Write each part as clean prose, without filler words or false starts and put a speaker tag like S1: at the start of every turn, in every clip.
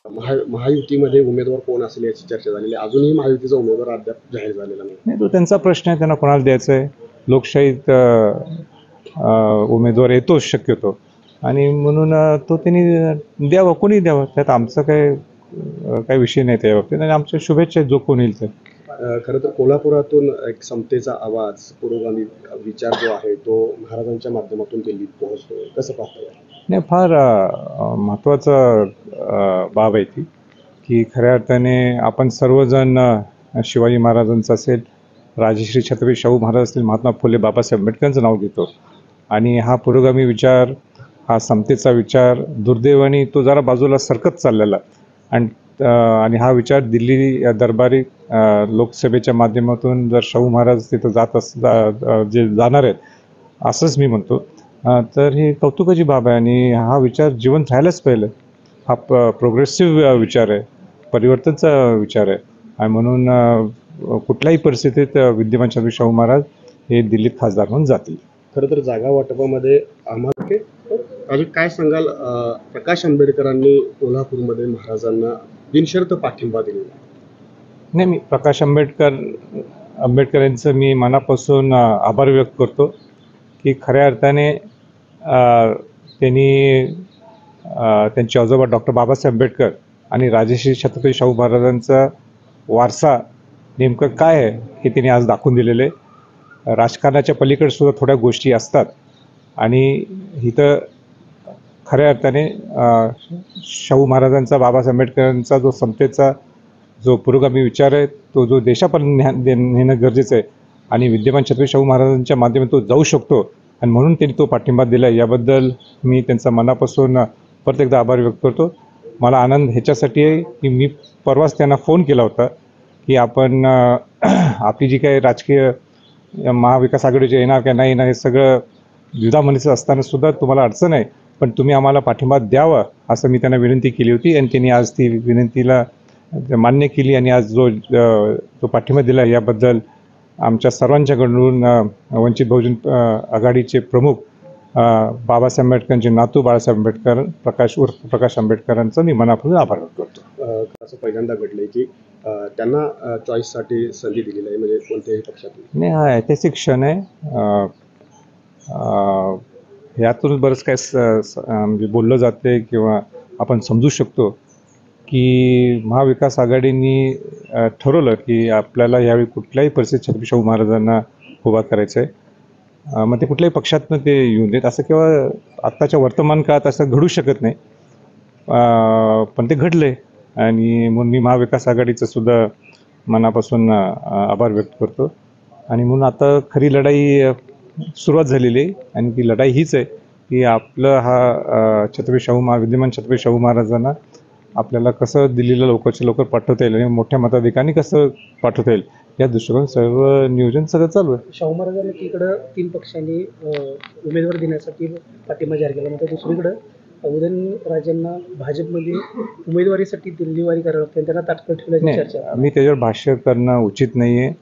S1: महायुतीमध्ये उमेदवार कोण असेल याची चर्चा झालेली आहे. अजूनही महायुतीचा उमेदवार अद्याप जाहीर झालेला नाही.
S2: नाही, तो त्यांचा प्रश्न आहे, त्यांना कोणाला द्यायचं आहे. लोकशाहीत उमेदवार येतोच शक्यतो, आणि म्हणून तो त्यांनी द्यावा, कोणी द्यावं, त्यात आमचं काही विषय नाही त्या बाबतीत, आणि आमच्या शुभेच्छा आहेत जो कोण येईल ते.
S1: खरं तर कोल्हापुरातून एक समतेचा आवाज, पुरोगामी विचार जो आहे तो महाराजांच्या माध्यमातून दिल्लीत पोहोचतोय, कसं पाहताय?
S2: नाही, फार महत्त्वाचं बाब आहे ती, की खऱ्या अर्थाने आपण सर्वजण शिवाजी महाराजांचं असेल, राजश्री छत्रपती शाहू महाराज असतील, महात्मा फुले बाबासाहेब आंबेडकरांचं नाव घेतो, आणि हा पुरोगामी विचार, हा समतेचा विचार दुर्दैवाने तो जरा बाजूला सरकत चाललेला, आणि हा विचार दिल्ली दरबारी लोकसभेच्या माध्यमातून जर शाहू महाराज तिथं जे जाणार आहेत असंच मी म्हणतो, तर ही कौतुकाची बाब आहे, आणि हा विचार जिवंत राहायलाच पाहिजे. हा प्रोग्रेसिव्ह विचार आहे, परिवर्तनचा विचार आहे, आणि म्हणून कुठल्याही परिस्थितीत विद्यमान छत्रपती शाहू महाराज हे दिल्लीत खासदार म्हणून जातील.
S1: खरं तर जागा वाटपामध्ये आम्हाला अजून काय सांगाल? प्रकाश आंबेडकरांनी कोल्हापूरमध्ये महाराजांना बिनशर्त पाठिंबा दिलेला.
S2: नाही, मी प्रकाश आंबेडकर यांचं मी मनापासून आभार व्यक्त करतो, की खऱ्या अर्थाने त्यांनी त्यांचे आजोबा डॉक्टर बाबासाहेब आंबेडकर आणि राजश्री छत्रपती शाहू महाराजांचा वारसा नेमकं काय आहे हे त्यांनी आज दाखवून दिलेलं आहे. राजकारणाच्या पलीकडे सुद्धा थोड्या गोष्टी असतात, आणि इथं खऱ्या अर्थाने शाहू महाराजांचा, बाबासाहेब आंबेडकरांचा जो समतेचा जो पुरोगामी विचार आहे तो जो देशापर्यंत नेणं गरजेचं आहे, आणि विद्यमान छत्रपती शाहू महाराजांच्या माध्यमातून तो जाऊ शकतो, आणि म्हणून त्यांनी तो पाठिंबा दिला आहे. याबद्दल मी त्यांचा मनापासून परत एकदा आभार व्यक्त करतो. मला आनंद ह्याच्यासाठी आहे की मी परवाच त्यांना फोन केला होता की आपण आपली जी काही राजकीय महाविकास आघाडीचे येणार का नाही येणार हे सगळं दुधामनीचं असतानासुद्धा तुम्हाला अडचण आहे, पण तुम्ही आम्हाला पाठिंबा द्यावा असं मी त्यांना विनंती केली होती, आणि त्यांनी आज ती विनंतीला मान्य केली, आणि आज जो पाठिंबा दिला याबद्दल आमच्या सर्वांच्याकडून वंचित बहुजन आघाडीचे प्रमुख बाबासाहेब आंबेडकरांचे नातू बाळासाहेब आंबेडकर, प्रकाश आंबेडकरांचा मी मनापासून आभार व्यक्त करतो.
S1: असं पहिल्यांदा घडलंय की त्यांना चॉईससाठी संधी दिलेली आहे, म्हणजे कोणत्याही पक्षातून
S2: नाही, हा ऐतिहासिक क्षण आहे. यातून बरंच काय म्हणजे बोललं जाते किंवा आपण समजू शकतो की महाविकास आघाडींनी ठरवलं की आपल्याला यावेळी कुठल्याही परिस्थितीत छत्रपती शाहू महाराजांना उभा करायचं आहे. मग ते कुठल्याही पक्षातनं ते येऊन देत असं किंवा आत्ताच्या वर्तमान काळात असं घडू शकत नाही, पण ते घडले, आणि म्हणून मी महाविकास आघाडीचं सुद्धा मनापासून आभार व्यक्त करतो. आणि म्हणून आता खरी लढाई सुरुवात झालेली आहे, आणि ती लढाई हीच आहे की आपलं विद्यमान छत्रपती शाहू महाराजांना आपल्याला कसं दिल्लीला लवकरच्या लवकर पाठवता येईल, आणि मोठ्या मताधिकाराने कसं पाठवता येईल या दृष्टिकोन सर्व नियोजन सगळं चालू आहे.
S3: शाहू महाराजांना एकीकडं 3 पक्षांनी उमेदवार देण्यासाठी पाठिंबा जाहीर केला, मात्र दुसरीकडं उदयनराजेंना भाजपमध्ये उमेदवारीसाठी दिल्लीवारी करावं लागते, त्यांना ताटकळत ठेवल्याची चर्चा.
S2: मी त्याच्यावर भाष्य करणं उचित नाही आहे.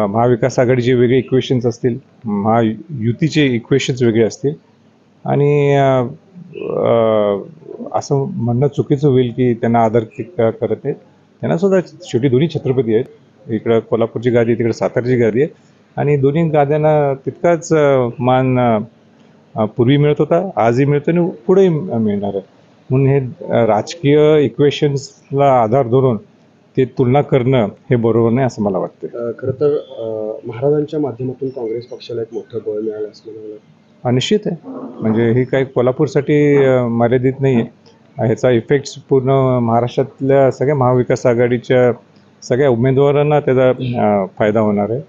S2: महाविकास आघाडीचे वेगळे इक्वेशन्स असतील, महायुतीचे इक्वेशन्स वेगळे असतील, आणि असं म्हणणं चुकीचं होईल की त्यांना आदर करत आहेत. त्यांना सुद्धा शेवटी दोन्ही छत्रपती आहेत, इकडं कोल्हापूरची गादी, तिकडे सातारची गादी आहे, आणि दोन्ही गाद्यांना तितकाच मान पूर्वी मिळत होता, आजही मिळतो, आणि पुढेही मिळणार आहे. म्हणून हे राजकीय इक्वेशन्सला आधार धरून ते तुलना करणं हे बरोबर नाही असं मला वाटतं.
S1: खरं तर महाराजांच्या माध्यमातून काँग्रेस पक्षाला एक मोठं बळ मिळालं असं मला
S2: निश्चित आहे. म्हणजे ही काही कोल्हापूरसाठी मर्यादित नाही आहे, ह्याचा इफेक्ट्स पूर्ण महाराष्ट्रातल्या सगळ्या महाविकास आघाडीच्या सगळ्या उमेदवारांना त्याचा फायदा होणार आहे,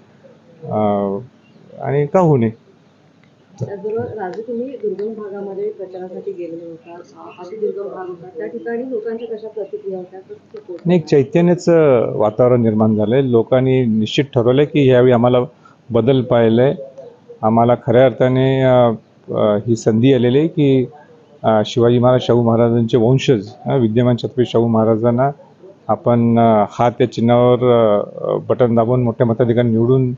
S2: आणि का होऊ नये.
S4: राजू, तुम्ही दुर्गम भागामध्ये प्रचारासाठी गेलेले होता, अति दुर्गम भाग होता, त्या ठिकाणी लोकांच्या कशा प्रतिक्रिया होत्या?
S2: नाही, एक चैतन्याचं वातावरण निर्माण झालं आहे. लोकांनी निश्चित ठरवलं आहे की यावेळी आम्हाला बदल पाहिलं आहे. आम्हाला खऱ्या अर्थाने ही संधी आलेली आहे की शिवाजी महाराज, शाहू महाराजांचे वंशज विद्यमान छत्रपती शाहू महाराजांना आपण हात त्या चिन्हावर बटन दाबून मोठ्या मताधिकाऱ्यांनी निवडून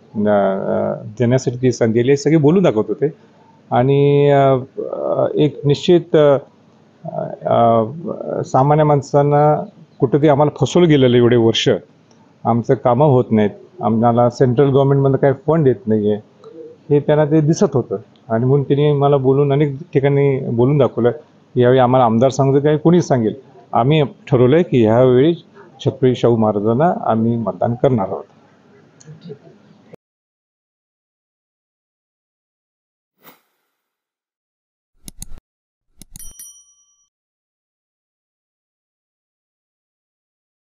S2: देण्यासाठी ती संधी आली. सगळे बोलून दाखवत होते, आणि एक निश्चित सामान्य माणसांना कुठेतरी आम्हाला फसवलं गेलेलं एवढे वर्ष, आमचं कामं होत नाहीत, आम्हाला सेंट्रल गव्हर्नमेंटमधलं काही फंड येत नाही आहे, हे त्यांना ते दिसत होतं. आणि म्हणून त्यांनी मला बोलून अनेक ठिकाणी बोलून दाखवलं. यावेळी आम्हाला आमदार सांगतो काय कोणीच सांगेल, आम्ही ठरवलं आहे की ह्यावेळी छत्रपती शाहू महाराजांना आम्ही मतदान करणार आहोत.